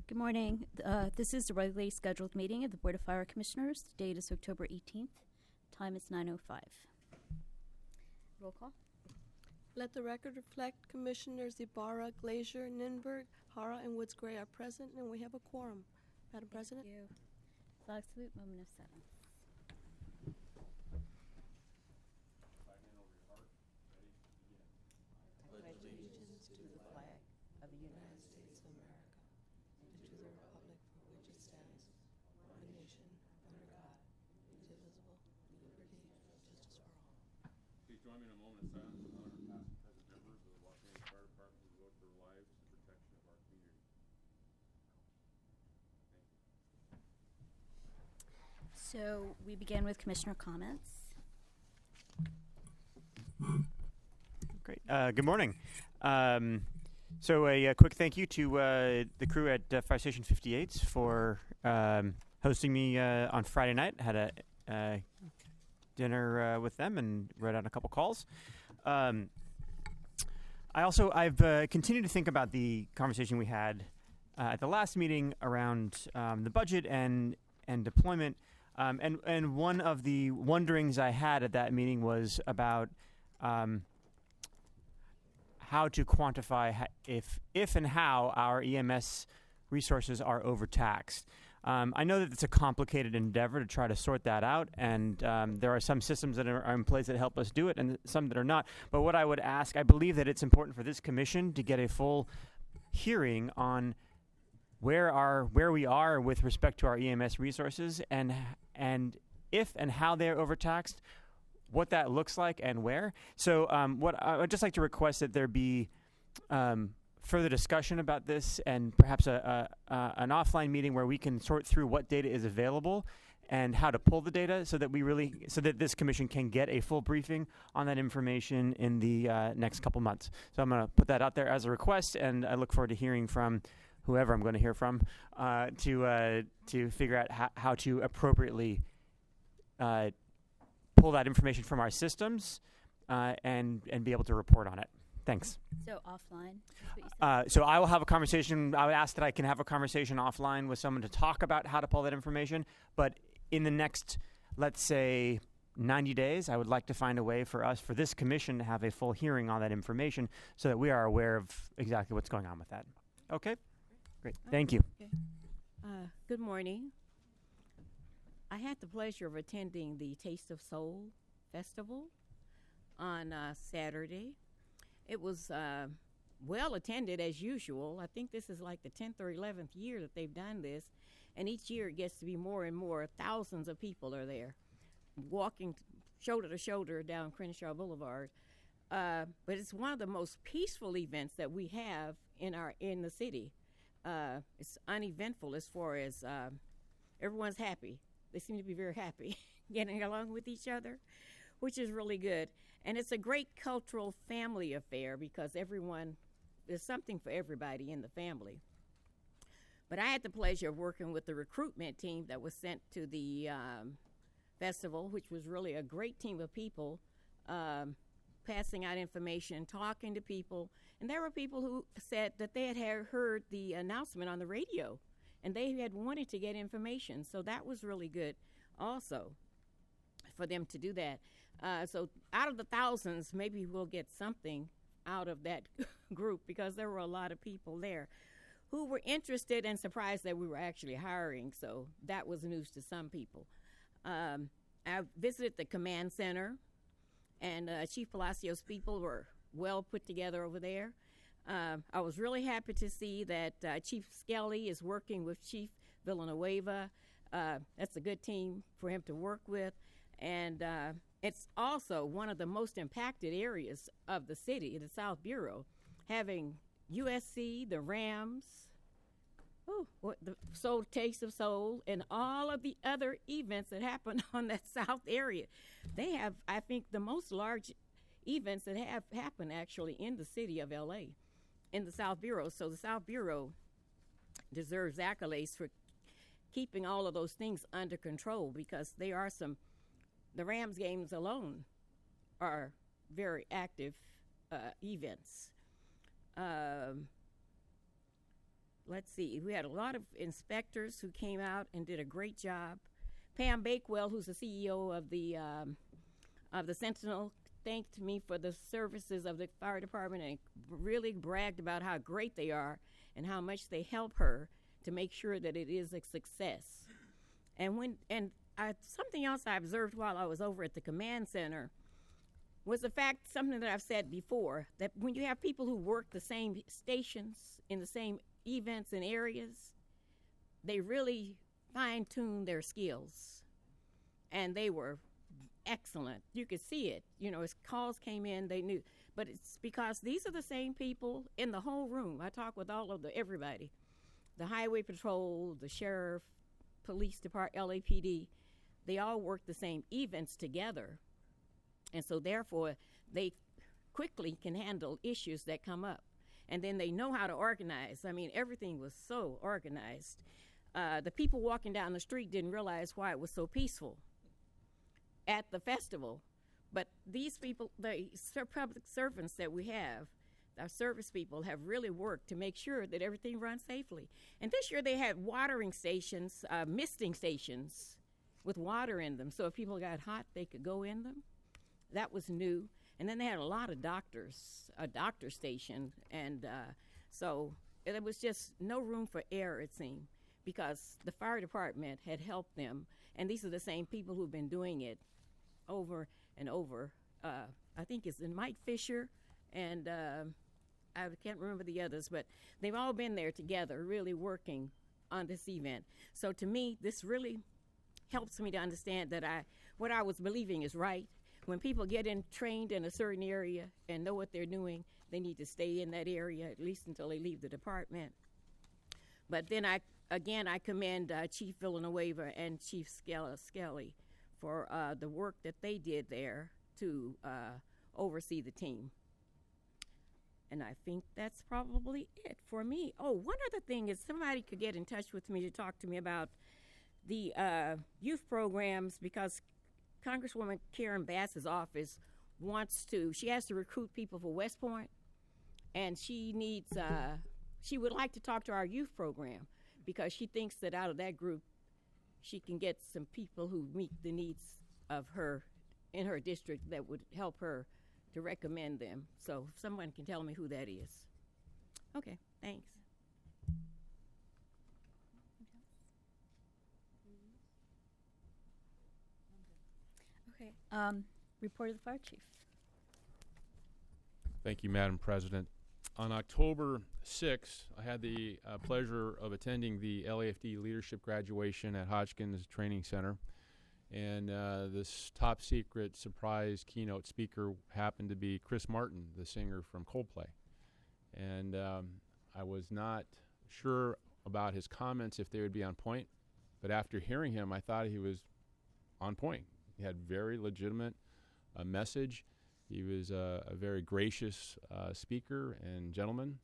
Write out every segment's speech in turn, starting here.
Good morning. This is the regularly scheduled meeting of the Board of Fire Commissioners. The date is October 18th. Time is 9:05. Roll call. Let the record reflect Commissioners Ibarra, Glazier, Ninberg, Hara, and Woods Gray are present, and we have a quorum. Madam President? Thank you. Flag salute, moment of silence. Pledge allegiance to the flag of the United States of America and to the republic for which it stands, one nation, under God, indivisible, with liberty and justice for all. Please join me in a moment of silence to honor past and present members of the Los Angeles Fire Department who devote their lives to the protection of our community. So we begin with Commissioner comments. Great. Good morning. So a quick thank you to the crew at Fire Station 58 for hosting me on Friday night. Had a dinner with them and wrote out a couple calls. I've continued to think about the conversation we had at the last meeting around the budget and deployment. And one of the wonderings I had at that meeting was about how to quantify if and how our EMS resources are overtaxed. I know that it's a complicated endeavor to try to sort that out, and there are some systems that are in place that help us do it and some that are not. But what I would ask, I believe that it's important for this commission to get a full hearing on where we are with respect to our EMS resources and if and how they're overtaxed, what that looks like and where. So what I would just like to request that there be further discussion about this and perhaps an offline meeting where we can sort through what data is available and how to pull the data so that this commission can get a full briefing on that information in the next couple months. So I'm going to put that out there as a request, and I look forward to hearing from whoever I'm going to hear from to figure out how to appropriately pull that information from our systems and be able to report on it. Thanks. So offline. That's what you said. So I will have a conversation. I would ask that I can have a conversation offline with someone to talk about how to pull that information. But in the next, let's say, 90 days, I would like to find a way for this commission to have a full hearing on that information so that we are aware of exactly what's going on with that. Okay? Great. Thank you. Okay. Good morning. I had the pleasure of attending the Taste of Soul Festival on Saturday. It was well attended as usual. I think this is like the 10th or 11th year that they've done this, and each year it gets to be more and more. Thousands of people are there, walking shoulder to shoulder down Crenshaw Boulevard. But it's one of the most peaceful events that we have in the city. It's uneventful as far as everyone's happy. They seem to be very happy getting along with each other, which is really good. And it's a great cultural family affair because there's something for everybody in the family. But I had the pleasure of working with the recruitment team that was sent to the festival, which was really a great team of people, passing out information, talking to people. And there were people who said that they had heard the announcement on the radio, and they had wanted to get information. So that was really good also for them to do that. So out of the thousands, maybe we'll get something out of that group because there were a lot of people there who were interested and surprised that we were actually hiring. So that was news to some people. I visited the command center, and Chief Palacios' people were well put together over there. I was really happy to see that Chief Skelly is working with Chief Villanueva. That's a good team for him to work with. And it's also one of the most impacted areas of the city, the South Bureau, having USC, the Rams, the Soul Taste of Soul, and all of the other events that happen on that South area. They have, I think, the most large events that have happened actually in the city of L.A., in the South Bureau. So the South Bureau deserves accolades for keeping all of those things under control because the Rams games alone are very active events. let's see, we had a lot of inspectors who came out and did a great job. Pam Bakewell, who's the CEO of the Sentinel, thanked me for the services of the fire department and really bragged about how great they are and how much they help her to make sure that it is a success. Something else I observed while I was over at the command center was the fact, something that I've said before, that when you have people who work the same stations in the same events and areas, they really fine-tune their skills. And they were excellent. You could see it. You know, as calls came in, they knew. But it's because these are the same people in the whole room. I talk with all of everybody. The highway patrol, the sheriff, police department, LAPD, they all work the same events together. And so therefore, they quickly can handle issues that come up. And then they know how to organize. I mean, everything was so organized. The people walking down the street didn't realize why it was so peaceful at the festival. But these people, the public servants that we have, our service people, have really worked to make sure that everything runs safely. And this year they had watering stations, misting stations with water in them. So if people got hot, they could go in them. That was new. And then they had a lot of doctors, a doctor station. And so there was just no room for error, it seemed, because the fire department had helped them. And these are the same people who've been doing it over and over. I think it's Mike Fisher and I can't remember the others, but they've all been there together really working on this event. So to me, this really helps me to understand that what I was believing is right. When people get trained in a certain area and know what they're doing, they need to stay in that area at least until they leave the department. But then I commend Chief Villanueva and Chief Skelly for the work that they did there to oversee the team. And I think that's probably it for me. Oh, one other thing is somebody could get in touch with me to talk to me about the youth programs, because Congresswoman Karen Bass's office she has to recruit people for West Point, and she would like to talk to our youth program because she thinks that out of that group, she can get some people who meet the needs of her in her district that would help her to recommend them. So if someone can tell me who that is. Okay, thanks. Okay. Report of the fire chief. Thank you, Madam President. On October 6th, I had the pleasure of attending the LAFD leadership graduation at Hodgkins Training Center. And this top secret surprise keynote speaker happened to be Chris Martin, the singer from Coldplay. And I was not sure about his comments if they would be on point, but after hearing him, I thought he was on point. He had very legitimate message. He was a very gracious speaker and gentleman,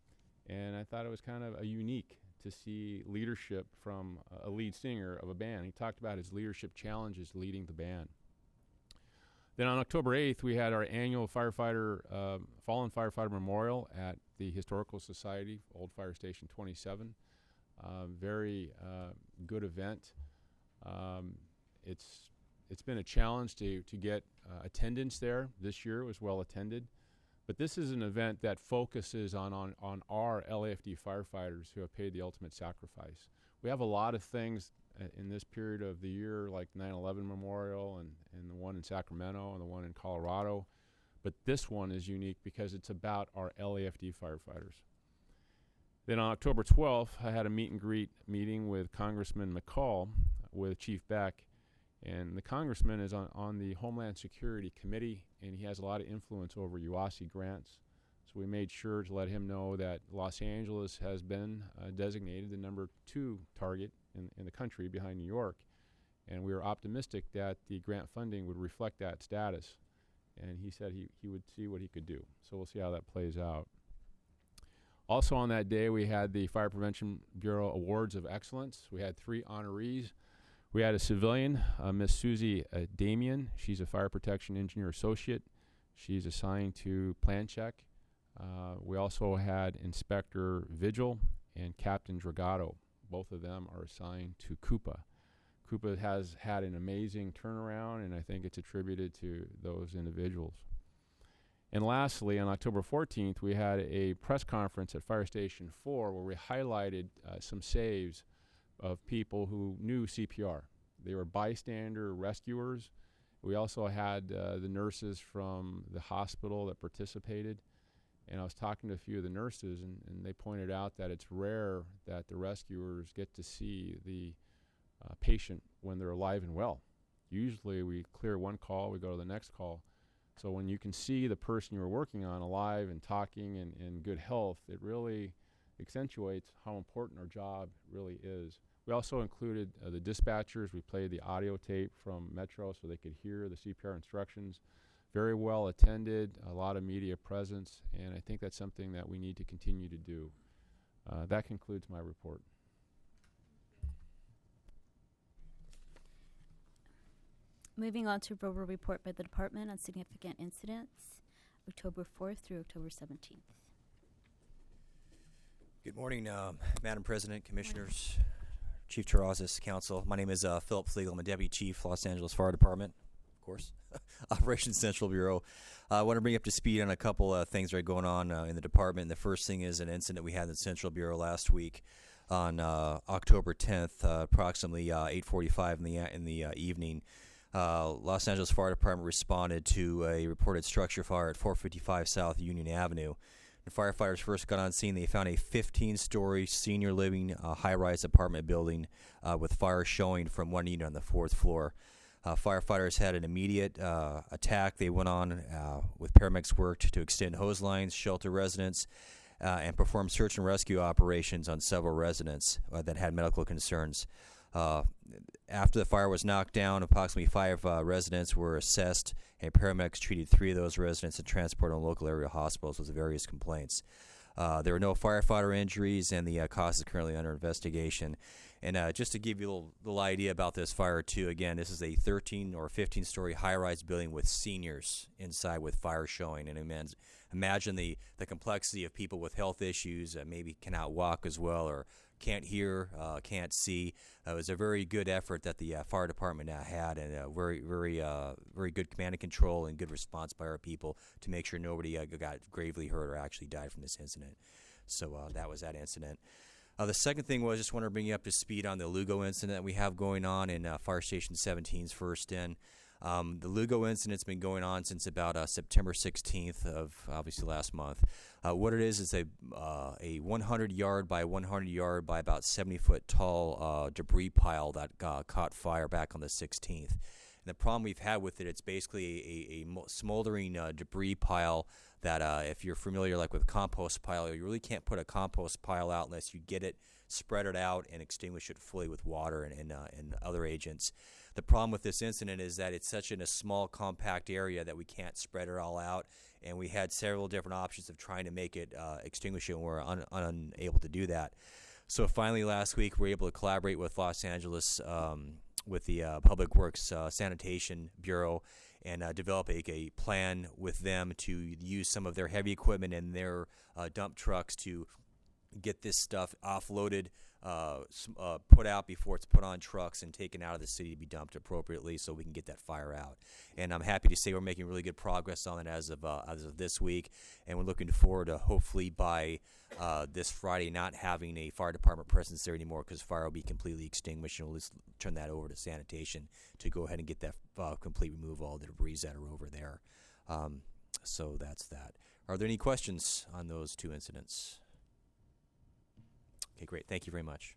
and I thought it was kind of a unique to see leadership from a lead singer of a band. He talked about his leadership challenges leading the band. Then on October 8th, we had our annual fallen firefighter memorial at the Historical Society, Old Fire Station 27. Very good event. It's been a challenge to get attendance there. This year it was well attended. But this is an event that focuses on our LAFD firefighters who have paid the ultimate sacrifice. We have a lot of things in this period of the year, like the 9/11 Memorial and the one in Sacramento and the one in Colorado. But this one is unique because it's about our LAFD firefighters. Then on October 12th, I had a meet and greet meeting with Congressman McCall with Chief Beck. And the congressman is on the Homeland Security Committee, and he has a lot of influence over UASI grants. So we made sure to let him know that Los Angeles has been designated the number 2 target in the country behind New York. And we were optimistic that the grant funding would reflect that status. And he said he would see what he could do. So we'll see how that plays out. Also on that day, we had the Fire Prevention Bureau Awards of Excellence. We had 3 honorees. We had a civilian, Miss Susie Damian. She's a fire protection engineer associate. She's assigned to plan check. We also had Inspector Vigil and Captain Dragato. Both of them are assigned to Koopa. Koopa has had an amazing turnaround, and I think it's attributed to those individuals. And lastly, on October 14th, we had a press conference at Fire Station 4 where we highlighted some saves of people who knew CPR. They were bystander rescuers. We also had the nurses from the hospital that participated. And I was talking to a few of the nurses, and they pointed out that it's rare that the rescuers get to see the patient when they're alive and well. Usually we clear one call, we go to the next call. So when you can see the person you were working on alive and talking and in good health, it really accentuates how important our job really is. We also included the dispatchers. We played the audio tape from Metro so they could hear the CPR instructions. Very well attended, a lot of media presence, and I think that's something that we need to continue to do. That concludes my report. Moving on to verbal report by the department on significant incidents, October 4th through October 17th. Good morning, Madam President, Commissioners, Chief Terrazas, Council. My name is Philip Flegel. I'm a Deputy Chief, Los Angeles Fire Department, of course, Operations Central Bureau. I want to bring you up to speed on a couple of things that are going on in the department. The first thing is an incident we had in the Central Bureau last week on October 10th, approximately 8:45 in the evening. Los Angeles Fire Department responded to a reported structure fire at 455 South Union Avenue. The firefighters first got on scene. They found a 15-story senior living high-rise apartment building with fire showing from one unit on the 4th floor. Firefighters had an immediate attack. They went on with paramedics worked to extend hose lines, shelter residents, and perform search and rescue operations on several residents that had medical concerns. After the fire was knocked down, approximately 5 residents were assessed, and paramedics treated 3 of those residents and transported them to local area hospitals with various complaints. There were no firefighter injuries, and the cause is currently under investigation. And just to give you a little idea about this fire, too, again, this is a 13 or 15-story high-rise building with seniors inside with fire showing. And imagine the complexity of people with health issues, maybe cannot walk as well or can't hear, can't see. It was a very good effort that the fire department had, and very good command and control and good response by our people to make sure nobody got gravely hurt or actually died from this incident. So that was that incident. The second thing was just want to bring you up to speed on the Lugo incident that we have going on in Fire Station 17's first in. The Lugo incident's been going on since about September 16th of obviously last month. What it is a 100-yard by 100-yard by about 70-foot tall debris pile that caught fire back on the 16th. And the problem we've had with it, it's basically a smoldering debris pile that if you're familiar like with compost pile, you really can't put a compost pile out unless you get it, spread it out, and extinguish it fully with water and other agents. The problem with this incident is that it's such in a small, compact area that we can't spread it all out, and we had several different options of trying to make it extinguish it, and we're unable to do that. So finally last week we were able to collaborate with Los Angeles with the Public Works Sanitation Bureau and develop a plan with them to use some of their heavy equipment and their dump trucks to get this stuff offloaded, put out before it's put on trucks and taken out of the city to be dumped appropriately so we can get that fire out. And I'm happy to say we're making really good progress on it as of this week, and we're looking forward to hopefully by this Friday not having a fire department presence there anymore because fire will be completely extinguished, and we'll just turn that over to sanitation to go ahead and get that complete remove all the debris that are over there. So that's that. Are there any questions on those two incidents? Okay, great. Thank you very much.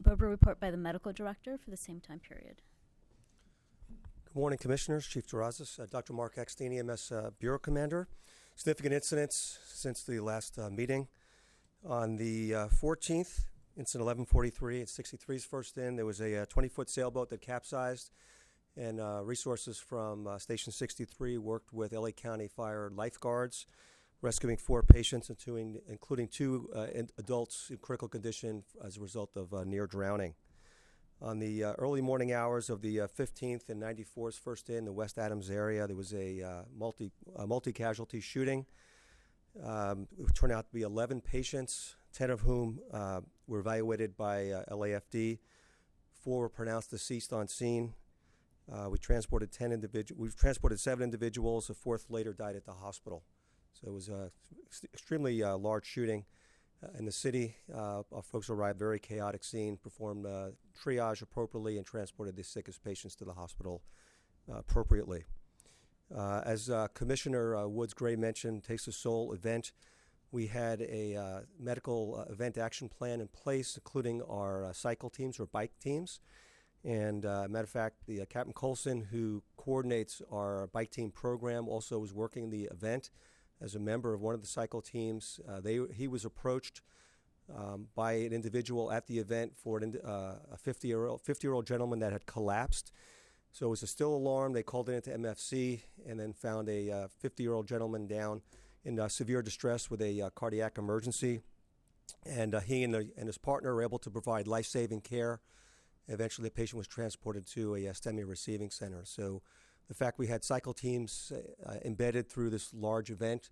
Verbal report by the medical director for the same time period. Good morning, Commissioners. Chief Terrazas, Dr. Mark Eckstein, EMS Bureau Commander. Significant incidents since the last meeting. On the 14th, incident 1143 at 63's first in, there was a 20-foot sailboat that capsized, and resources from Station 63 worked with LA County Fire lifeguards, rescuing 4 patients, including 2 adults in critical condition as a result of near drowning. On the early morning hours of the 15th and 94's first in the West Adams area, there was a multi-casualty shooting. It turned out to be 11 patients, 10 of whom were evaluated by LAFD. 4 were pronounced deceased on scene. We've transported 7 individuals. A 4th later died at the hospital. So it was an extremely large shooting in the city. Our folks arrived, very chaotic scene, performed triage appropriately, and transported the sickest patients to the hospital appropriately. As Commissioner Woods Gray mentioned, Taste of Soul event, we had a medical event action plan in place, including our cycle teams or bike teams. And matter of fact, the Captain Colson, who coordinates our bike team program, also was working the event as a member of one of the cycle teams. He was approached by an individual at the event for a 50-year-old gentleman that had collapsed. So it was a still alarm. They called it into MFC and then found a 50-year-old gentleman down in severe distress with a cardiac emergency. And he and his partner were able to provide life-saving care. Eventually, the patient was transported to a STEMI receiving center. So the fact we had cycle teams embedded through this large event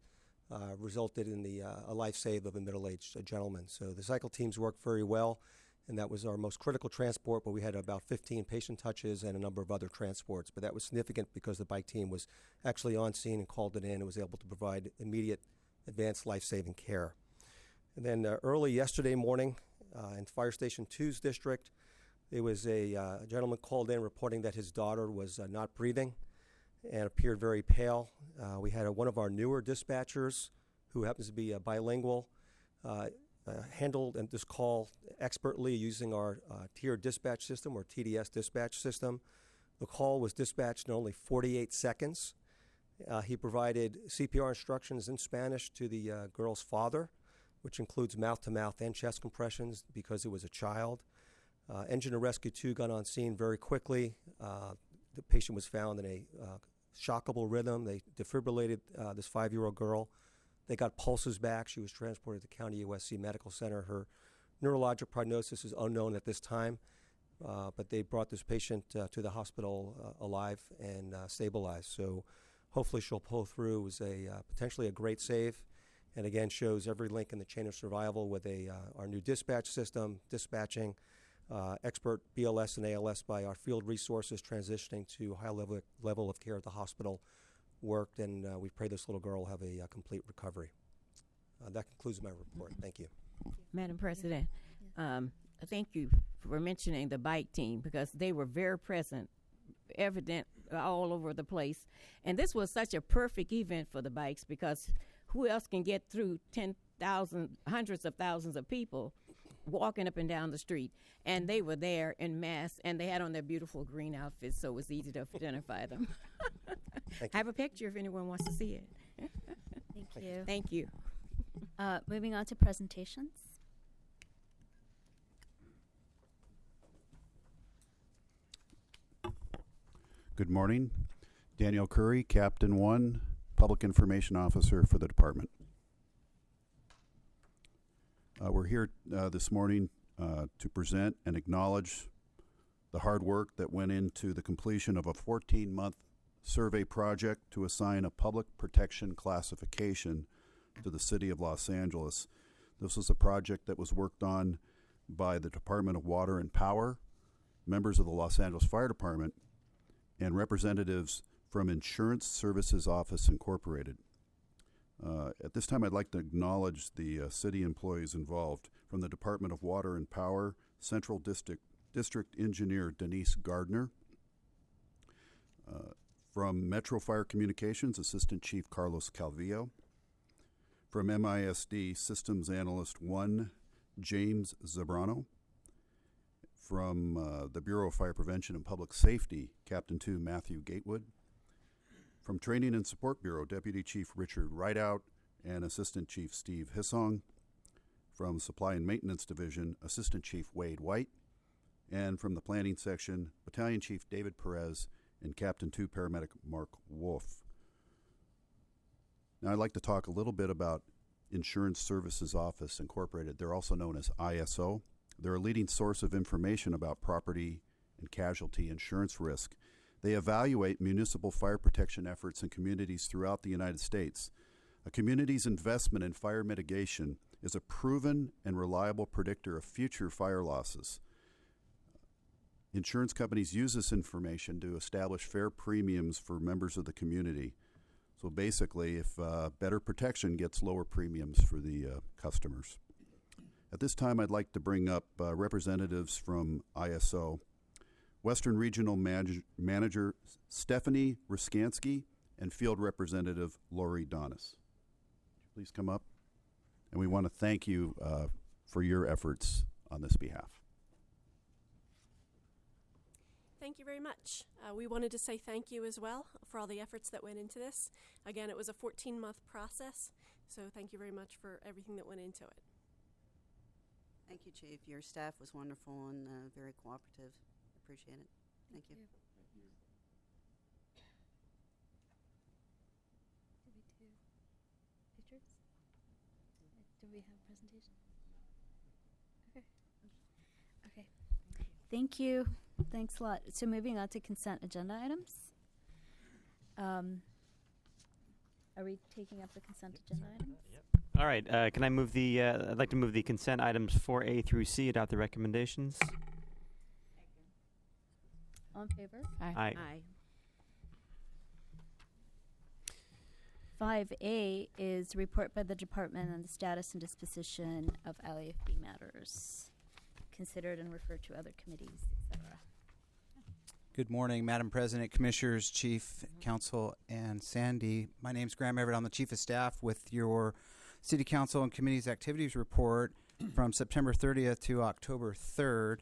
resulted in a life save of a middle-aged gentleman. So the cycle teams worked very well, and that was our most critical transport, but we had about 15 patient touches and a number of other transports. But that was significant because the bike team was actually on scene and called it in and was able to provide immediate advanced life-saving care. And then early yesterday morning in Fire Station 2's district, there was a gentleman called in reporting that his daughter was not breathing and appeared very pale. We had one of our newer dispatchers, who happens to be bilingual, handled this call expertly using our tiered dispatch system or TDS dispatch system. The call was dispatched in only 48 seconds. He provided CPR instructions in Spanish to the girl's father, which includes mouth-to-mouth and chest compressions because it was a child. Engine and Rescue 2 got on scene very quickly. The patient was found in a shockable rhythm. They defibrillated this 5-year-old girl. They got pulses back. She was transported to County USC Medical Center. Her neurologic prognosis is unknown at this time, but they brought this patient to the hospital alive and stabilized. So hopefully she'll pull through. It was potentially a great save, and again shows every link in the chain of survival with our new dispatch system, dispatching, expert BLS and ALS by our field resources, transitioning to high level of care at the hospital worked, and we pray this little girl will have a complete recovery. That concludes my report. Thank you. Madam President, thank you for mentioning the bike team because they were very present, evident all over the place. And this was such a perfect event for the bikes because who else can get through 10,000, hundreds of thousands of people walking up and down the street? And they were there in mass, and they had on their beautiful green outfits, so it was easy to identify them. I have a picture if anyone wants to see it. Thank you. Thank you. Moving on to presentations. Good morning. Daniel Curry, Captain 1, Public Information Officer for the department. We're here this morning to present and acknowledge the hard work that went into the completion of a 14-month survey project to assign a public protection classification to the city of Los Angeles. This was a project that was worked on by the Department of Water and Power, members of the Los Angeles Fire Department, and representatives from Insurance Services Office Incorporated. At this time, I'd like to acknowledge the city employees involved. From the Department of Water and Power, Central District Engineer Denise Gardner. From Metro Fire Communications, Assistant Chief Carlos Calvillo. From MISD Systems Analyst 1, James Zabrano. From the Bureau of Fire Prevention and Public Safety, Captain 2 Matthew Gatewood. From Training and Support Bureau, Deputy Chief Richard Rideout and Assistant Chief Steve Hissong. From Supply and Maintenance Division, Assistant Chief Wade White. And from the Planning Section, Battalion Chief David Perez and Captain 2 Paramedic Mark Wolf. Now I'd like to talk a little bit about Insurance Services Office Incorporated. They're also known as ISO. They're a leading source of information about property and casualty insurance risk. They evaluate municipal fire protection efforts in communities throughout the United States. A community's investment in fire mitigation is a proven and reliable predictor of future fire losses. Insurance companies use this information to establish fair premiums for members of the community. So basically, if better protection gets lower premiums for the customers. At this time, I'd like to bring up representatives from ISO. Western Regional Manager Stephanie Ruskansky and Field Representative Lori Donis. Please come up. And we want to thank you for your efforts on this behalf. Thank you very much. We wanted to say thank you as well for all the efforts that went into this. Again, it was a 14-month process, so thank you very much for everything that went into it. Thank you, Chief. Your staff was wonderful and very cooperative. Appreciate it. Thank you. Did we do pictures? Do we have a presentation? Okay. Okay. Thank you. Thanks a lot. So moving on to consent agenda items. Are we taking up the consent agenda items? All right. Can I move the? I'd like to move the consent items 4A through C. Adopt the recommendations. All in favor? Aye. 5A is report by the department on the status and disposition of LAFD matters, considered and referred to other committees, etc. Good morning, Madam President, Commissioners, Chief, Council, and Sandy. My name is Graham Everett. I'm the Chief of Staff with your City Council and Committees Activities Report from September 30th to October 3rd.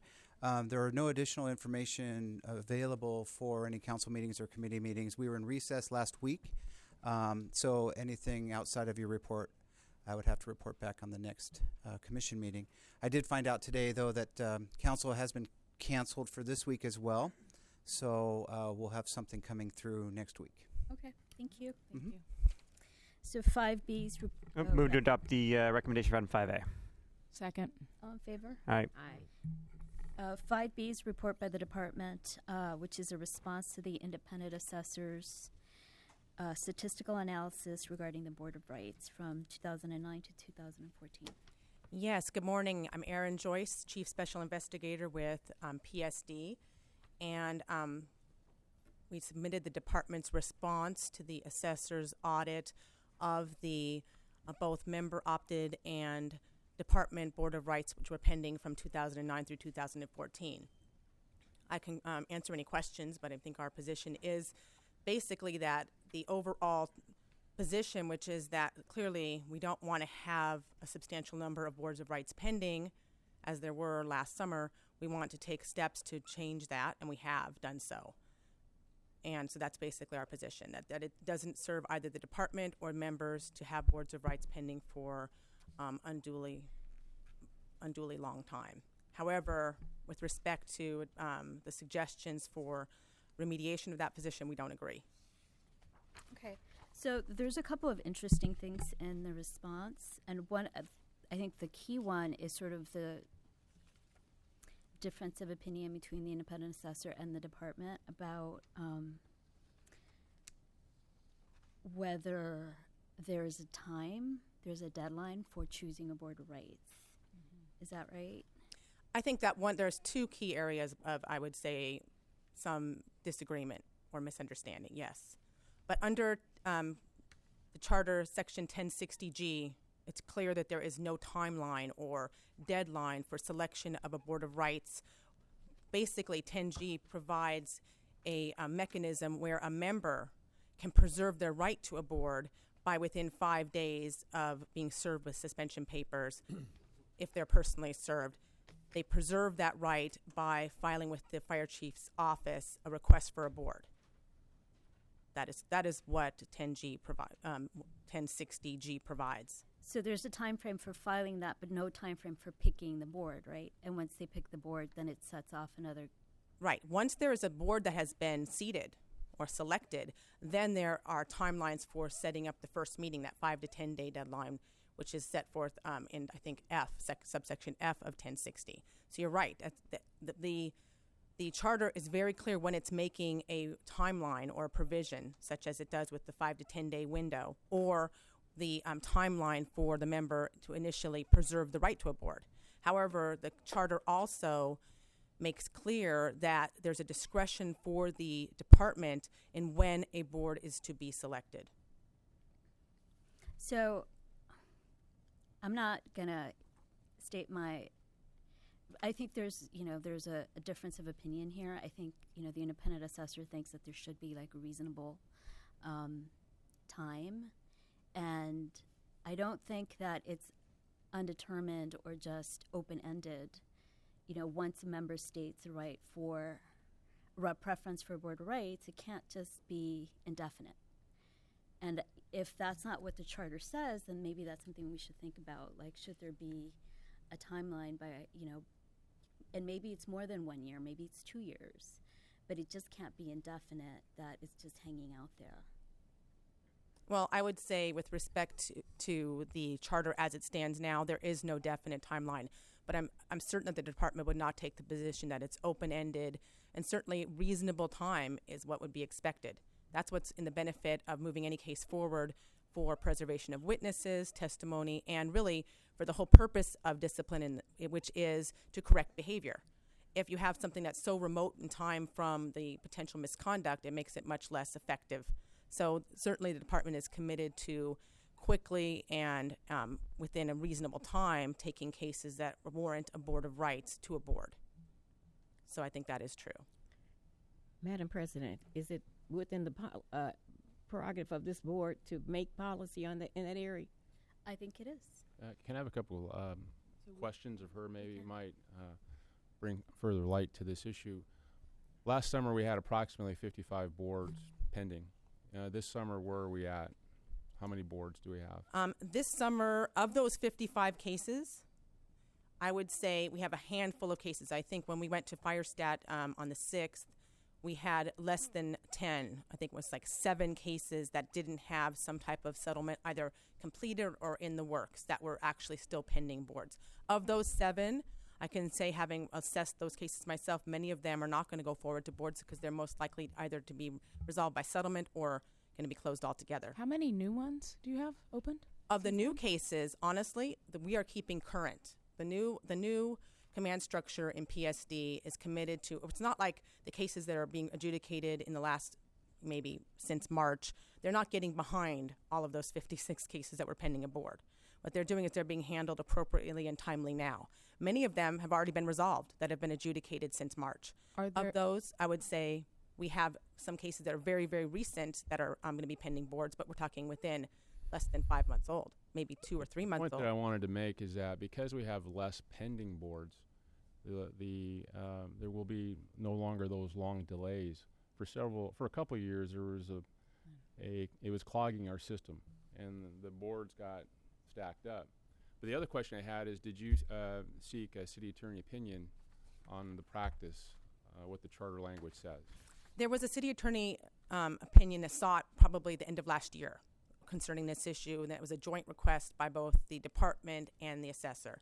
There are no additional information available for any council meetings or committee meetings. We were in recess last week, so anything outside of your report, I would have to report back on the next commission meeting. I did find out today, though, that council has been canceled for this week as well, so we'll have something coming through next week. Okay, thank you. Thank you. So 5B's. Move to adopt the recommendation for item 5A. Second. All in favor? Aye. 5B's report by the department, which is a response to the independent assessor's statistical analysis regarding the Board of Rights from 2009 to 2014. Yes, good morning. I'm Erin Joyce, Chief Special Investigator with PSD, and we submitted the department's response to the assessor's audit of the both member opted and department Board of Rights, which were pending from 2009 through 2014. I can answer any questions, but I think our position is basically that the overall position, which is that clearly we don't want to have a substantial number of Boards of Rights pending, as there were last summer. We want to take steps to change that, and we have done so. And so that's basically our position, that it doesn't serve either the department or members to have Boards of Rights pending for unduly long time. However, with respect to the suggestions for remediation of that position, we don't agree. Okay, so there's a couple of interesting things in the response, and one, I think the key one is sort of the difference of opinion between the independent assessor and the department about whether there's a deadline for choosing a Board of Rights. Is that right? I think that there's two key areas of, I would say, some disagreement or misunderstanding, yes. But under the Charter, Section 1060G, it's clear that there is no timeline or deadline for selection of a Board of Rights. Basically, 10G provides a mechanism where a member can preserve their right to a board by within 5 days of being served with suspension papers if they're personally served. They preserve that right by filing with the fire chief's office a request for a board. That is what 1060G provides. So there's a time frame for filing that, but no time frame for picking the board, right? And once they pick the board, then it sets off another. Right. Once there is a board that has been seated or selected, then there are timelines for setting up the first meeting, that 5 to 10 day deadline, which is set forth in, I think, subsection F of 1060. So you're right. The charter is very clear when it's making a timeline or a provision, such as it does with the 5 to 10 day window, or the timeline for the member to initially preserve the right to a board. However, the charter also makes clear that there's a discretion for the department in when a board is to be selected. So I'm not going to state I think there's a difference of opinion here. I think, the independent assessor thinks that there should be like a reasonable time. And I don't think that it's undetermined or just open-ended. Once a member states a right for a preference for board rights, it can't just be indefinite. And if that's not what the charter says, then maybe that's something we should think about. Like, should there be a timeline by, and maybe it's more than 1 year, maybe it's 2 years, but it just can't be indefinite, that it's just hanging out there. Well, I would say with respect to the charter as it stands now, there is no definite timeline. But I'm certain that the department would not take the position that it's open-ended, and certainly reasonable time is what would be expected. That's what's in the benefit of moving any case forward for preservation of witnesses, testimony, and really for the whole purpose of discipline, which is to correct behavior. If you have something that's so remote in time from the potential misconduct, it makes it much less effective. So certainly the department is committed to quickly and within a reasonable time taking cases that warrant a board of rights to a board. So I think that is true. Madam President, is it within the prerogative of this board to make policy in that area? I think it is. Can I have a couple questions of her? Maybe might bring further light to this issue. Last summer we had approximately 55 boards pending. This summer, where are we at? How many boards do we have? This summer, of those 55 cases, I would say we have a handful of cases. I think when we went to Firestat on the 6th, we had less than 10. I think it was like 7 cases that didn't have some type of settlement either completed or in the works that were actually still pending boards. Of those 7, I can say, having assessed those cases myself, many of them are not going to go forward to boards because they're most likely either to be resolved by settlement or going to be closed altogether. How many new ones do you have opened? Of the new cases, honestly, we are keeping current. The new command structure in PSD is committed to, it's not like the cases that are being adjudicated in the last, maybe since March, they're not getting behind all of those 56 cases that were pending a board. What they're doing is they're being handled appropriately and timely now. Many of them have already been resolved that have been adjudicated since March. Of those, I would say we have some cases that are very, very recent that are going to be pending boards, but we're talking within less than 5 months old, maybe 2 or 3 months old. The point that I wanted to make is that because we have less pending boards, there will be no longer those long delays. For a couple of years, there was it was clogging our system, and the boards got stacked up. But the other question I had is, did you seek a city attorney opinion on the practice, what the charter language says? There was a city attorney opinion that sought probably the end of last year concerning this issue, and that was a joint request by both the department and the assessor.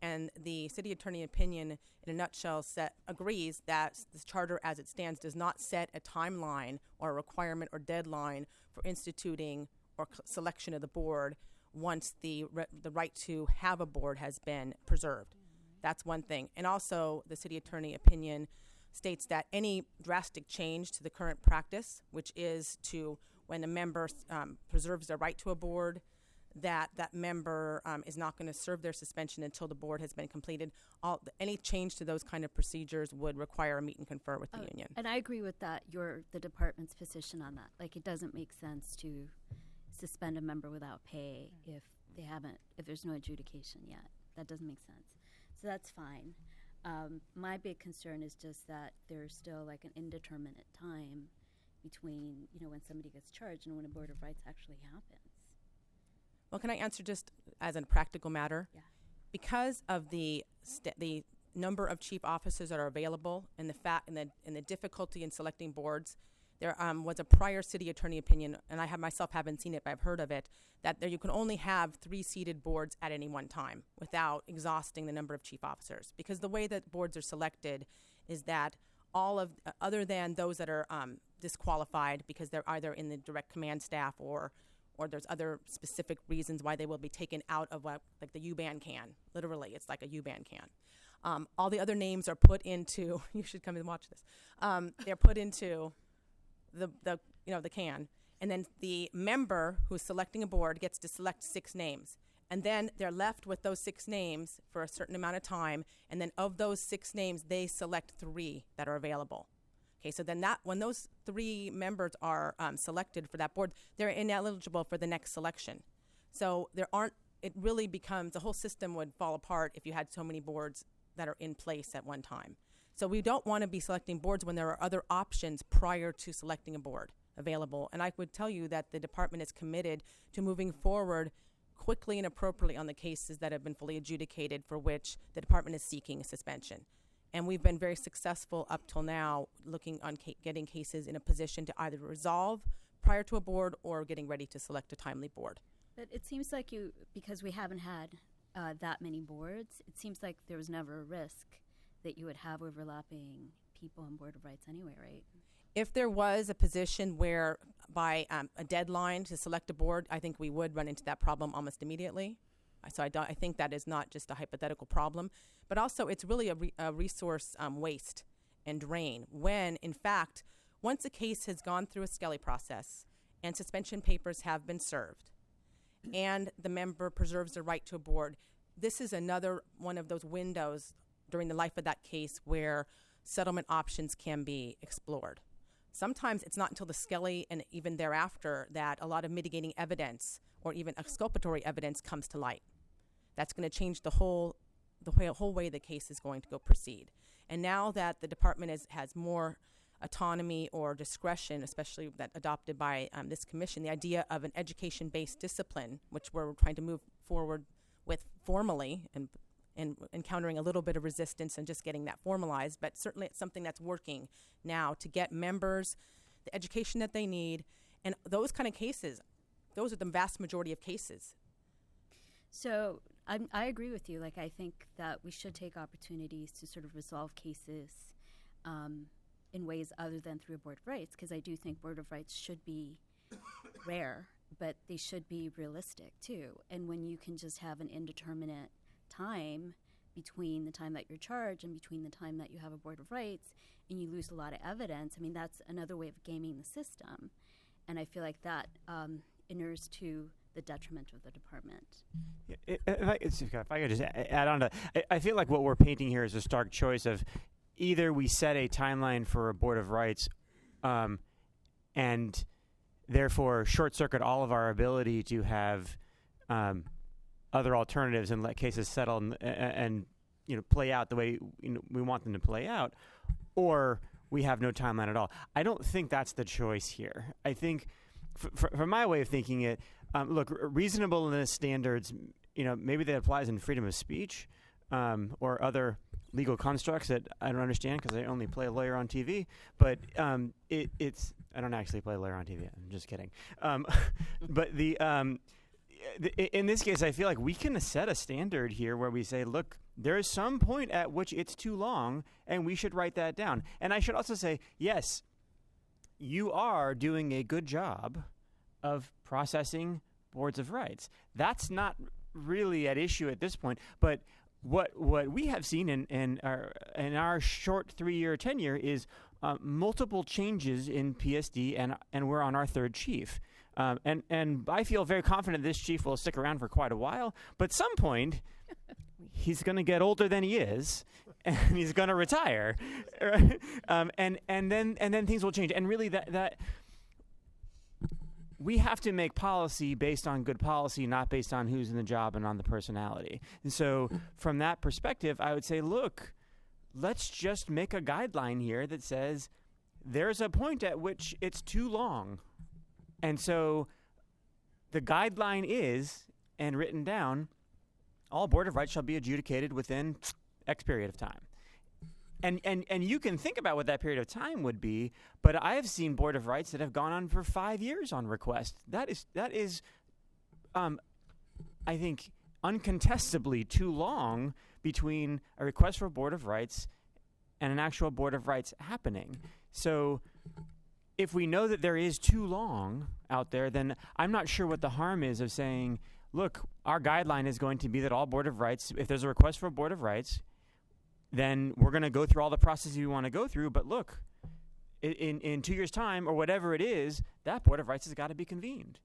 And the city attorney opinion, in a nutshell, agrees that this charter as it stands does not set a timeline or a requirement or deadline for instituting or selection of the board once the right to have a board has been preserved. That's one thing. And also the city attorney opinion states that any drastic change to the current practice, which is to when a member preserves their right to a board, that member is not going to serve their suspension until the board has been completed. Any change to those kind of procedures would require a meet and confer with the union. And I agree with that, the department's position on that. Like, it doesn't make sense to suspend a member without pay if there's no adjudication yet. That doesn't make sense. So that's fine. My big concern is just that there's still like an indeterminate time between, when somebody gets charged and when a board of rights actually happens. Well, can I answer just as a practical matter? Yeah. Because of the number of chief officers that are available and the difficulty in selecting boards, there was a prior city attorney opinion, and I haven't seen it, but I've heard of it, that you can only have 3 seated boards at any one time without exhausting the number of chief officers. Because the way that boards are selected is that other than those that are disqualified because they're either in the direct command staff or or there's other specific reasons why they will be taken out of what, like the U-Bahn can. Literally, it's like a U-Bahn can. All the other names are put into, you should come and watch this. They're put into the can. And then the member who's selecting a board gets to select 6 names. And then they're left with those 6 names for a certain amount of time. And then of those 6 names, they select 3 that are available. Okay, so then when those 3 members are selected for that board, they're ineligible for the next selection. So it really becomes, the whole system would fall apart if you had so many boards that are in place at one time. So we don't want to be selecting boards when there are other options prior to selecting a board available. And I would tell you that the department is committed to moving forward quickly and appropriately on the cases that have been fully adjudicated for which the department is seeking a suspension. And we've been very successful up till now looking on getting cases in a position to either resolve prior to a board or getting ready to select a timely board. But it seems like because we haven't had that many boards, it seems like there was never a risk that you would have overlapping people on Board of Rights anyway, right? If there was a position where by a deadline to select a board, I think we would run into that problem almost immediately. So I think that is not just a hypothetical problem, but also it's really a resource waste and drain when, in fact, once a case has gone through a Skelly process and suspension papers have been served and the member preserves the right to a board, this is another one of those windows during the life of that case where settlement options can be explored. Sometimes it's not until the Skelly and even thereafter that a lot of mitigating evidence or even exculpatory evidence comes to light. That's going to change the whole way the case is going to go proceed. And now that the department has more autonomy or discretion, especially that adopted by this commission, the idea of an education-based discipline, which we're trying to move forward with formally and encountering a little bit of resistance and just getting that formalized, but certainly it's something that's working now to get members the education that they need. And those kind of cases, those are the vast majority of cases. So I agree with you. Like, I think that we should take opportunities to sort of resolve cases in ways other than through a Board of Rights, because I do think Board of Rights should be rare, but they should be realistic too. And when you can just have an indeterminate time between the time that you're charged and between the time that you have a Board of Rights, and you lose a lot of evidence, I mean, that's another way of gaming the system. And I feel like that inures to the detriment of the department. If I could just add on to, I feel like what we're painting here is a stark choice of either we set a timeline for a Board of Rights and therefore short-circuit all of our ability to have other alternatives and let cases settle and play out the way we want them to play out, or we have no timeline at all. I don't think that's the choice here. I think, from my way of thinking it, look, reasonableness standards, maybe that applies in freedom of speech or other legal constructs that I don't understand because I only play a lawyer on TV. But it's I don't actually play a lawyer on TV. I'm just kidding. But in this case, I feel like we can set a standard here where we say, look, there is some point at which it's too long, and we should write that down. And I should also say, yes, you are doing a good job of processing boards of rights. That's not really at issue at this point. But what we have seen in our short 3-year tenure is multiple changes in PSD, and we're on our 3rd chief. And I feel very confident this chief will stick around for quite a while. But at some point, he's going to get older than he is, and he's going to retire, and then things will change. And really, that we have to make policy based on good policy, not based on who's in the job and on the personality. And so, from that perspective, I would say, look, let's just make a guideline here that says there's a point at which it's too long. And so the guideline is, and written down, all Board of Rights shall be adjudicated within X period of time. And you can think about what that period of time would be, but I have seen Board of Rights that have gone on for 5 years on request. That is, I think, uncontestably too long between a request for a Board of Rights and an actual Board of Rights happening. So if we know that there is too long out there, then I'm not sure what the harm is of saying, look, our guideline is going to be that all Board of Rights, if there's a request for a Board of Rights, then we're going to go through all the processes we want to go through. But look, in 2 years' time or whatever it is, that Board of Rights has got to be convened.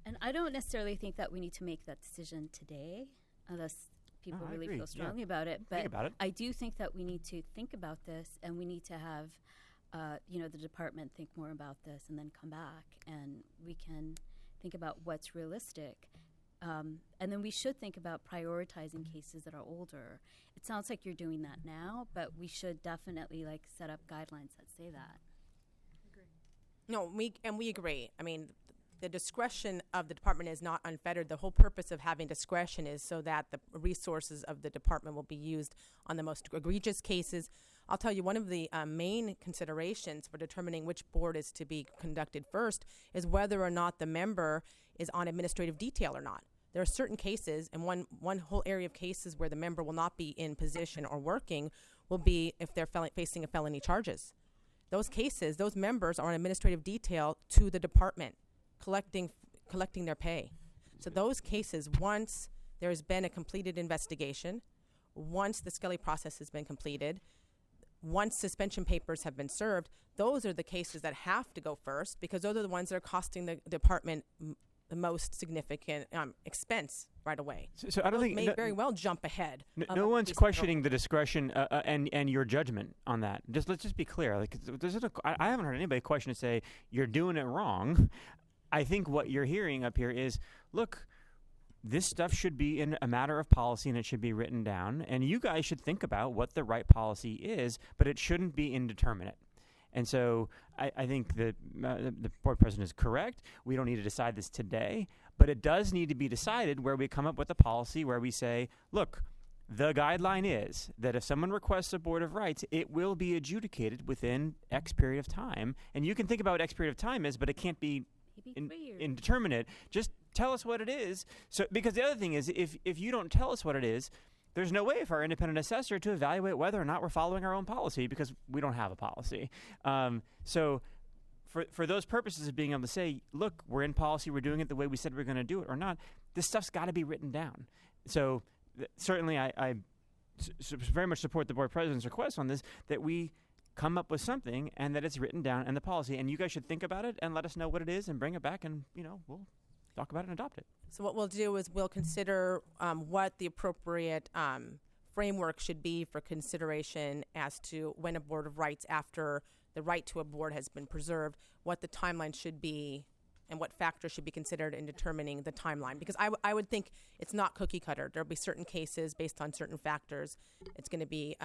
And I don't necessarily think that we need to make that decision today, unless people I really agree. feel strongly about it. But Think about it. I do think that we need to think about this, and we need to have, the department think more about this, and then come back, and we can think about what's realistic. And then we should think about prioritizing cases that are older. It sounds like you're doing that now, but we should definitely set up guidelines that say that. No, we agree. I mean, the discretion of the department is not unfettered. The whole purpose of having discretion is so that the resources of the department will be used on the most egregious cases. I'll tell you, one of the main considerations for determining which board is to be conducted first is whether or not the member is on administrative detail or not. There are certain cases, and one whole area of cases where the member will not be in position or working will be if they're facing a felony charges. Those cases, those members are on administrative detail to the department, collecting their pay. So those cases, once there's been a completed investigation, once the Skelly process has been completed, once suspension papers have been served, those are the cases that have to go first, because those are the ones that are costing the department the most significant expense right away. So I don't Those think may very well jump ahead. No one's questioning the discretion and your judgment on that. Let's just be clear. I haven't heard anybody question and say you're doing it wrong. I think what you're hearing up here is, look, this stuff should be in a matter of policy and it should be written down. And you guys should think about what the right policy is, but it shouldn't be indeterminate. And so I think that the board president is correct. We don't need to decide this today, but it does need to be decided where we come up with a policy where we say, look, the guideline is that if someone requests a Board of Rights, it will be adjudicated within X period of time. And you can think about what X period of time is, but it can't be indeterminate. Just tell us what it is. So, because the other thing is, if you don't tell us what it is, there's no way for our independent assessor to evaluate whether or not we're following our own policy, because we don't have a policy. So for those purposes of being able to say, look, we're in policy, we're doing it the way we said we're going to do it or not, this stuff's got to be written down. So certainly I very much support the board president's request on this, that we come up with something and that it's written down in the policy. And you guys should think about it and let us know what it is and bring it back, and we'll talk about it and adopt it. So what we'll do is we'll consider what the appropriate framework should be for consideration as to when a Board of Rights, after the right to a board has been preserved, what the timeline should be and what factors should be considered in determining the timeline. Because I would think it's not cookie cutter. There'll be certain cases based on certain factors. It's going to be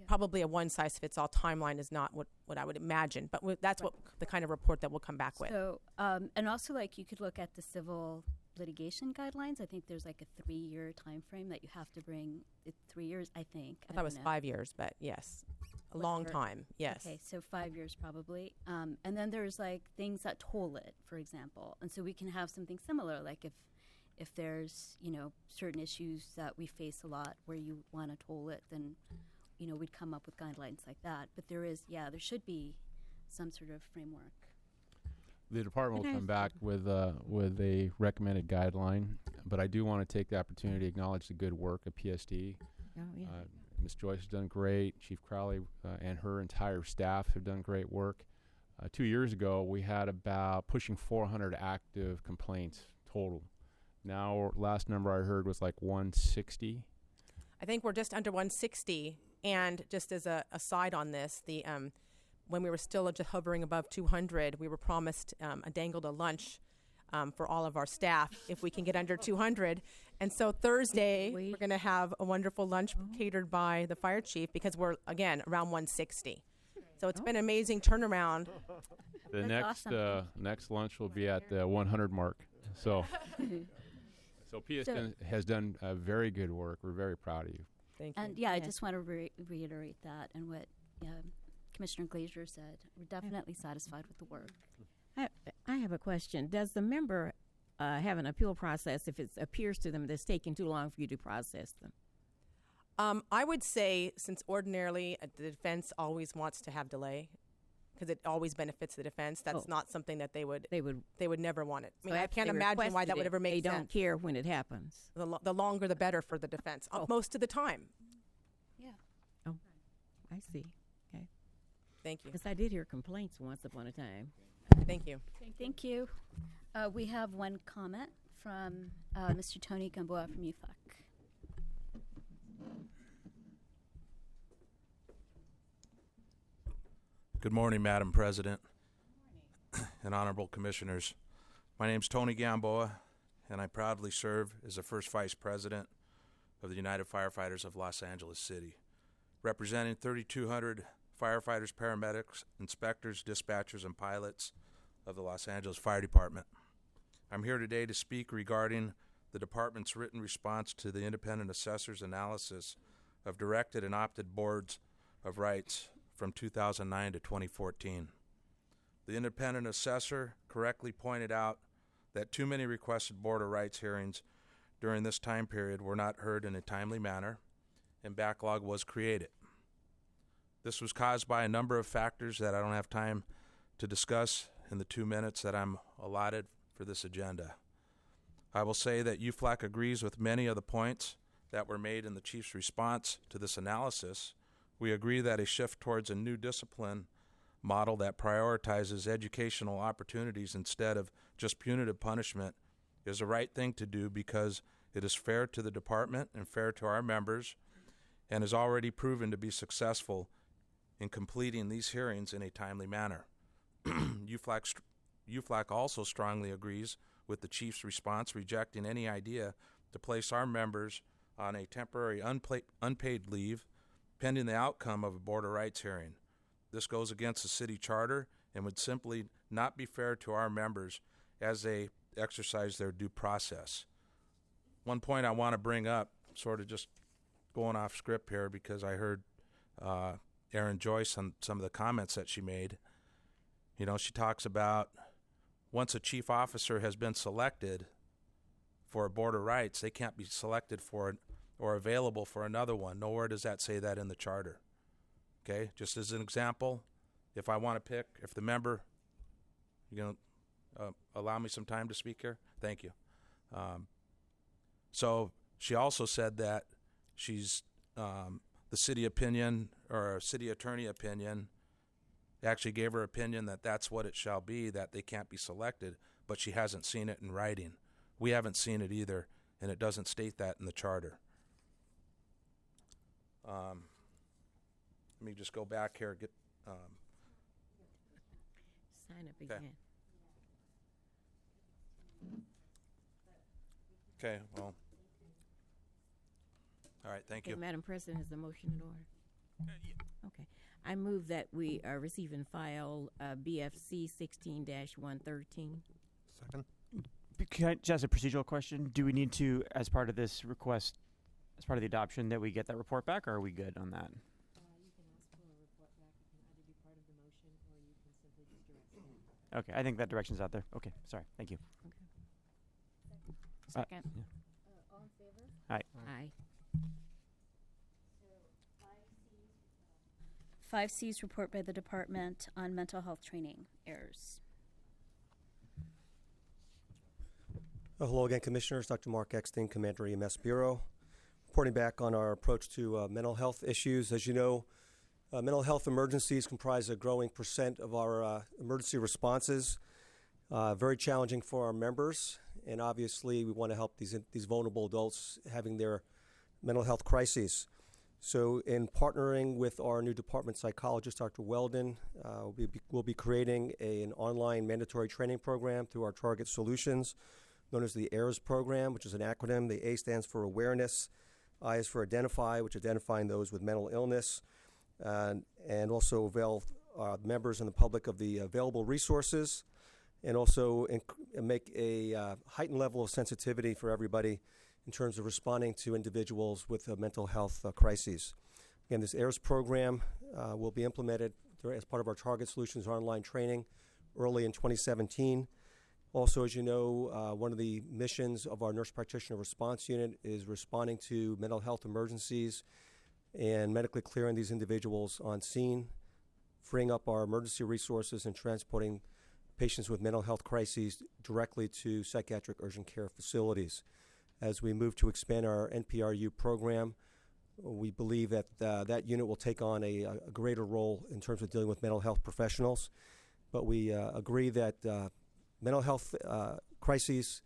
probably a one-size-fits-all timeline is not what I would imagine. But that's what the kind of report that we'll come back with. So, and also, you could look at the civil litigation guidelines. I think there's a 3-year time frame that you have to bring. 3 years, I think. I thought it was 5 years, but yes. A long time, yes. Okay, so 5 years probably. And then there's things that toll it, for example. And so we can have something similar, if there's, certain issues that we face a lot where you want to toll it, then, we'd come up with guidelines like that. But there should be some sort of framework. The department will come back with a recommended guideline, but I do want to take the opportunity to acknowledge the good work of PSD. Oh, yeah. Ms. Joyce has done great. Chief Crowley and her entire staff have done great work. 2 years ago, we had about pushing 400 active complaints total. Now, last number I heard was 160. I think we're just under 160. And just as a aside on this, when we were still just hovering above 200, we were promised dangled a lunch for all of our staff if we can get under 200. And so Thursday, we're going to have a wonderful lunch catered by the fire chief, because we're, again, around 160. So it's been an amazing turnaround. The next lunch will be at the 100 mark. So PS has done very good work. We're very proud of you. Thank you. And I just want to reiterate that and what Commissioner Glazier said. We're definitely satisfied with the work. I have a question. Does the member have an appeal process if it appears to them that it's taking too long for you to process them? I would say, since ordinarily the defense always wants to have delay, because it always benefits the defense. That's Oh. not something that they would They would. never want it. I mean, so I after can't they imagine why requested that would it, ever make They sense. don't care when it happens. The longer the better for the defense, Oh. most of the time. Yeah. Oh, I see. Okay. Thank you. Because I did hear complaints once upon a time. Thank you. Thank you. We have one comment from Mr. Tony Gamboa from UFAC. Good morning, Madam President and honorable commissioners. My name is Tony Gamboa, and I proudly serve as the first vice president of the United Firefighters of Los Angeles City, representing 3,200 firefighters, paramedics, inspectors, dispatchers, and pilots of the Los Angeles Fire Department. I'm here today to speak regarding the department's written response to the independent assessor's analysis of directed and opted boards of rights from 2009 to 2014. The independent assessor correctly pointed out that too many requested board of rights hearings during this time period were not heard in a timely manner, and backlog was created. This was caused by a number of factors that I don't have time to discuss in the 2 minutes that I'm allotted for this agenda. I will say that UFLAC agrees with many of the points that were made in the Chief's response to this analysis. We agree that a shift towards a new discipline model that prioritizes educational opportunities instead of just punitive punishment is the right thing to do because it is fair to the department and fair to our members and has already proven to be successful in completing these hearings in a timely manner. UFLAC also strongly agrees with the Chief's response, rejecting any idea to place our members on a temporary unpaid leave pending the outcome of a Board of Rights hearing. This goes against the city charter and would simply not be fair to our members as they exercise their due process. One point I want to bring up, sort of just going off script here because I heard Erin Joyce on some of the comments that she made. You know, she talks about once a chief officer has been selected for a Board of Rights, they can't be selected for it or available for another one. Nowhere does that say that in the charter. Okay, just as an example, if I want to pick, if the member, you're going to allow me some time to speak here? Thank you. So she also said that she's, the city opinion or city attorney opinion actually gave her opinion that that's what it shall be, that they can't be selected, but she hasn't seen it in writing. We haven't seen it either, and it doesn't state that in the charter. Let me just go back here. Sign up Okay. again. Okay, well. All right, thank you. Madam President, has the motion in order? Okay. I move that we receive and file BFC 16-113. Second. Can I just ask a procedural question? Do we need to, as part of this request, as part of the adoption, that we get that report back, or are we good on that? Okay, I think that direction's out there. Okay, sorry. Thank you. Second. Yeah. All in favor? Aye. Aye. 5C's report by the department on mental health training errors. Hello again, Commissioners. Dr. Mark Eckstein, Commander EMS Bureau. Reporting back on our approach to mental health issues. As you know, mental health emergencies comprise a growing percent of our emergency responses. Very challenging for our members, and obviously we want to help these vulnerable adults having their mental health crises. So in partnering with our new department psychologist, Dr. Weldon, we'll be creating an online mandatory training program through our Target Solutions, known as the AIRS program, which is an acronym. The A stands for awareness, I is for identify, which is identifying those with mental illness, and also avail members and the public of the available resources, and also make a heightened level of sensitivity for everybody in terms of responding to individuals with mental health crises. Again, this AIRS program will be implemented as part of our Target Solutions online training early in 2017. Also, as you know, one of the missions of our Nurse Practitioner Response Unit is responding to mental health emergencies and medically clearing these individuals on scene freeing up our emergency resources and transporting patients with mental health crises directly to psychiatric urgent care facilities. As we move to expand our NPRU program, we believe that that unit will take on a greater role in terms of dealing with mental health professionals. But we agree that mental health crises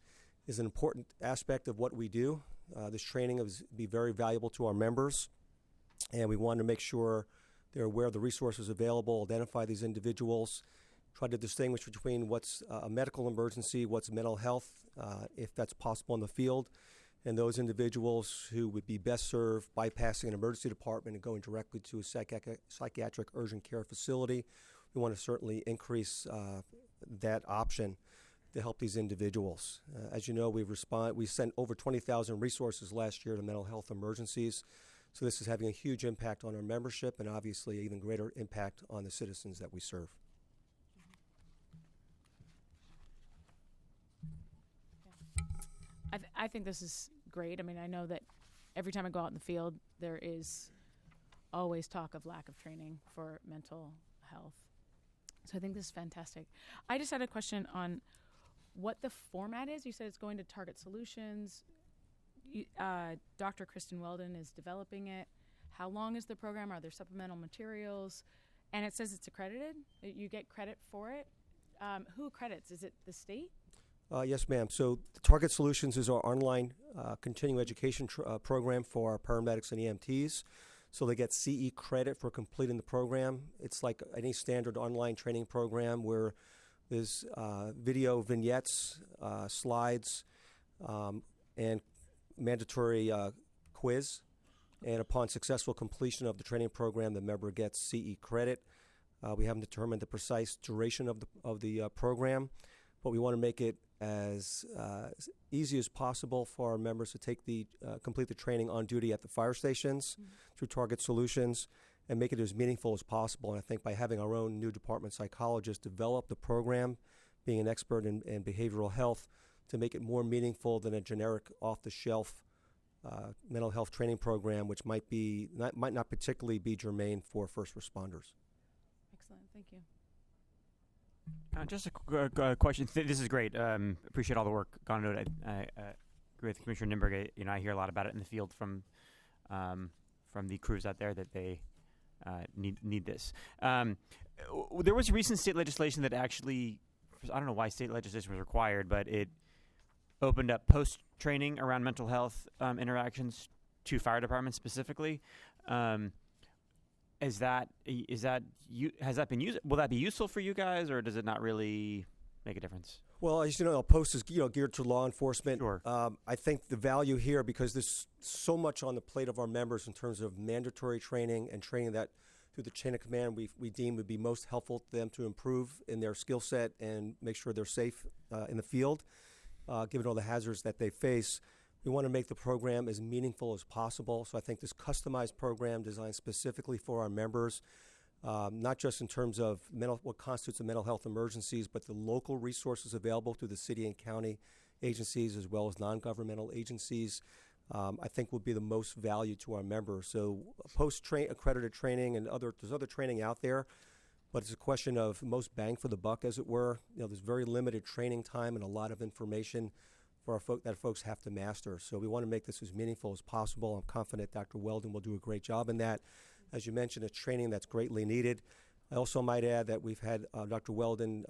is an important aspect of what we do. This training will be very valuable to our members, and we want to make sure they're aware of the resources available, identify these individuals, try to distinguish between what's a medical emergency, what's mental health, if that's possible in the field, and those individuals who would be best served bypassing an emergency department and going directly to a psychiatric urgent care facility. We want to certainly increase that option to help these individuals. As you know, we sent over 20,000 resources last year to mental health emergencies. So this is having a huge impact on our membership and obviously even greater impact on the citizens that we serve. I think this is great. I mean, I know that every time I go out in the field, there is always talk of lack of training for mental health. So I think this is fantastic. I just had a question on what the format is. You said it's going to Target Solutions. Dr. Kristen Weldon is developing it. How long is the program? Are there supplemental materials? And it says it's accredited. You get credit for it. Who accredits? Is it the state? Yes, ma'am. So Target Solutions is our online continuing education program for our paramedics and EMTs. So they get CE credit for completing the program. It's like any standard online training program where there's video vignettes, slides, and mandatory quiz. And upon successful completion of the training program, the member gets CE credit. We haven't determined the precise duration of the program, but we want to make it as easy as possible for our members to complete the training on duty at the fire stations through Target Solutions and make it as meaningful as possible. And I think by having our own new department psychologist develop the program, being an expert in behavioral health, to make it more meaningful than a generic off-the-shelf mental health training program, which might not particularly be germane for first responders. Excellent. Thank you. Just a question. This is great. Appreciate all the work gone into it. I agree with Commissioner Nimberg. I hear a lot about it in the field from the crews out there that they need this. There was recent state legislation that actually, I don't know why state legislation was required, but it opened up post-training around mental health interactions to fire departments specifically. Has that been used? Will that be useful for you guys, or does it not really make a difference? Well, as you know, POST is geared to law enforcement. Sure. I think the value here, because there's so much on the plate of our members in terms of mandatory training and training that through the chain of command we deem would be most helpful to them to improve in their skill set and make sure they're safe in the field, given all the hazards that they face. We want to make the program as meaningful as possible. So I think this customized program designed specifically for our members, not just in terms of what constitutes a mental health emergencies, but the local resources available through the city and county agencies as well as non-governmental agencies, I think will be the most value to our members. So post-accredited training and there's other training out there, but it's a question of most bang for the buck, as it were. There's very limited training time and a lot of information for that folks have to master. So we want to make this as meaningful as possible. I'm confident Dr. Weldon will do a great job in that. As you mentioned, it's training that's greatly needed. I also might add that we've had Dr. Weldon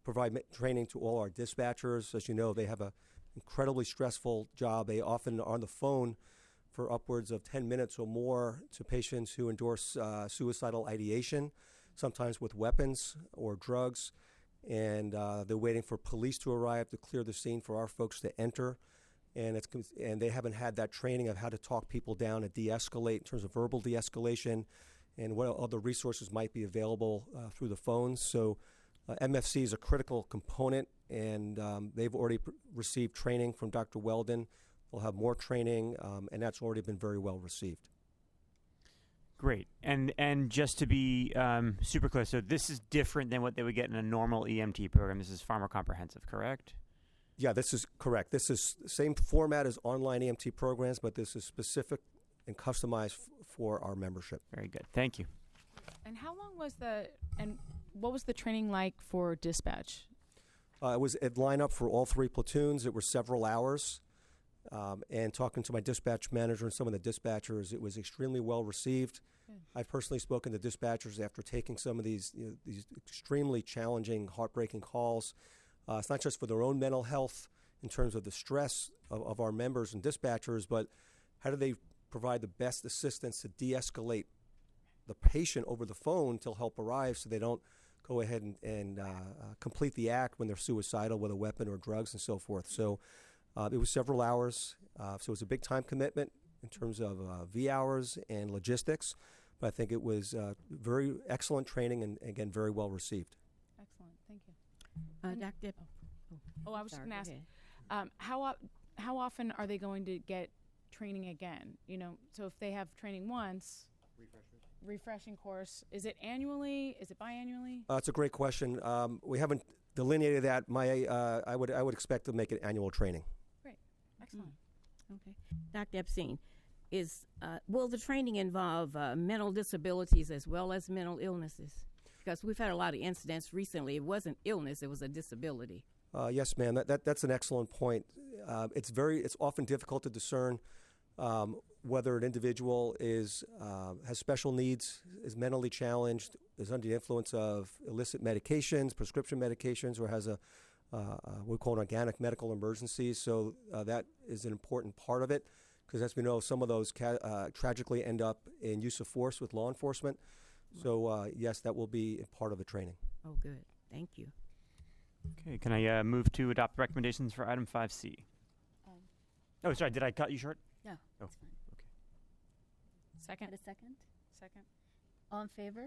provide training to all our dispatchers. As you know, they have an incredibly stressful job. They often are on the phone for upwards of 10 minutes or more to patients who endorse suicidal ideation, sometimes with weapons or drugs. And they're waiting for police to arrive to clear the scene for our folks to enter. And they haven't had that training of how to talk people down and de-escalate in terms of verbal de-escalation and what other resources might be available through the phones. So MFC is a critical component, and they've already received training from Dr. Weldon. They'll have more training, and that's already been very well received. Great. And just to be super clear, so this is different than what they would get in a normal EMT program. This is far more comprehensive, correct? Yeah, this is correct. This is the same format as online EMT programs, but this is specific and customized for our membership. Very good. Thank you. And how long was and what was the training like for dispatch? It was at lineup for all 3 platoons. It were several hours. And talking to my dispatch manager and some of the dispatchers, it was extremely well received. I've personally spoken to dispatchers after taking some of these extremely challenging, heartbreaking calls. It's not just for their own mental health in terms of the stress of our members and dispatchers, but how do they provide the best assistance to de-escalate the patient over the phone till help arrives so they don't go ahead and complete the act when they're suicidal with a weapon or drugs and so forth. So it was several hours. So it was a big time commitment in terms of V hours and logistics. But I think it was very excellent training and, again, very well received. Excellent. Thank you. Dr. I was just sorry, going to go ask, how often are they going to get training again? You know, so if they have training once, refreshing course, is it annually? Is it biannually? It's a great question. We haven't delineated that. I would expect to make it annual training. Great. Excellent. Okay. Dr. Epstein, will the training involve mental disabilities as well as mental illnesses? Because we've had a lot of incidents recently. It wasn't illness, it was a disability. Yes, ma'am. That's an excellent point. It's often difficult to discern whether an individual has special needs, is mentally challenged, is under the influence of illicit medications, prescription medications, or has what we call an organic medical emergency. So that is an important part of it, because as we know, some of those tragically end up in use of force with law enforcement. So yes, that will be a part of the training. Oh, good. Thank you. Okay, can I move to adopt recommendations for item 5C? Oh, sorry, did I cut you short? No, Oh. that's fine. Okay. Second. Had a second? Second. All in favor?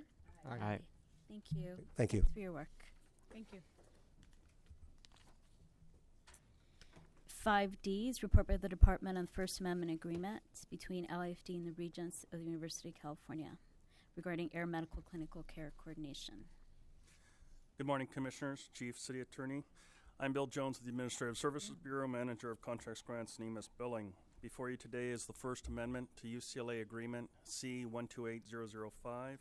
Aye. Thank you. Thank you. Thanks for your work. Thank you. 5D is report by the Department on the First Amendment Agreement between LAFD and the Regents of the University of California regarding air medical clinical care coordination. Good morning, Commissioners, Chief, City Attorney. I'm Bill Jones with the Administrative Services Bureau, Manager of Contracts, Grants, and EMS Billing. Before you today is the First Amendment to UCLA Agreement C-128005.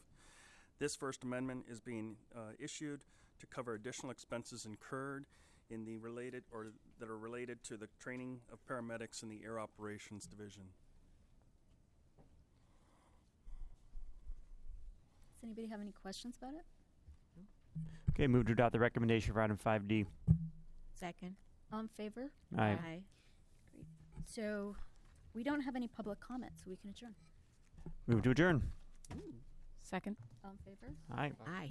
This First Amendment is being issued to cover additional expenses incurred in the that are related to the training of paramedics in the Air Operations Division. Does anybody have any questions about it? Okay, move to adopt the recommendation for item 5D. Second. All in favor? Aye. Great. So we don't have any public comments, so we can adjourn. Move to adjourn. Second. All in favor? Aye. Aye.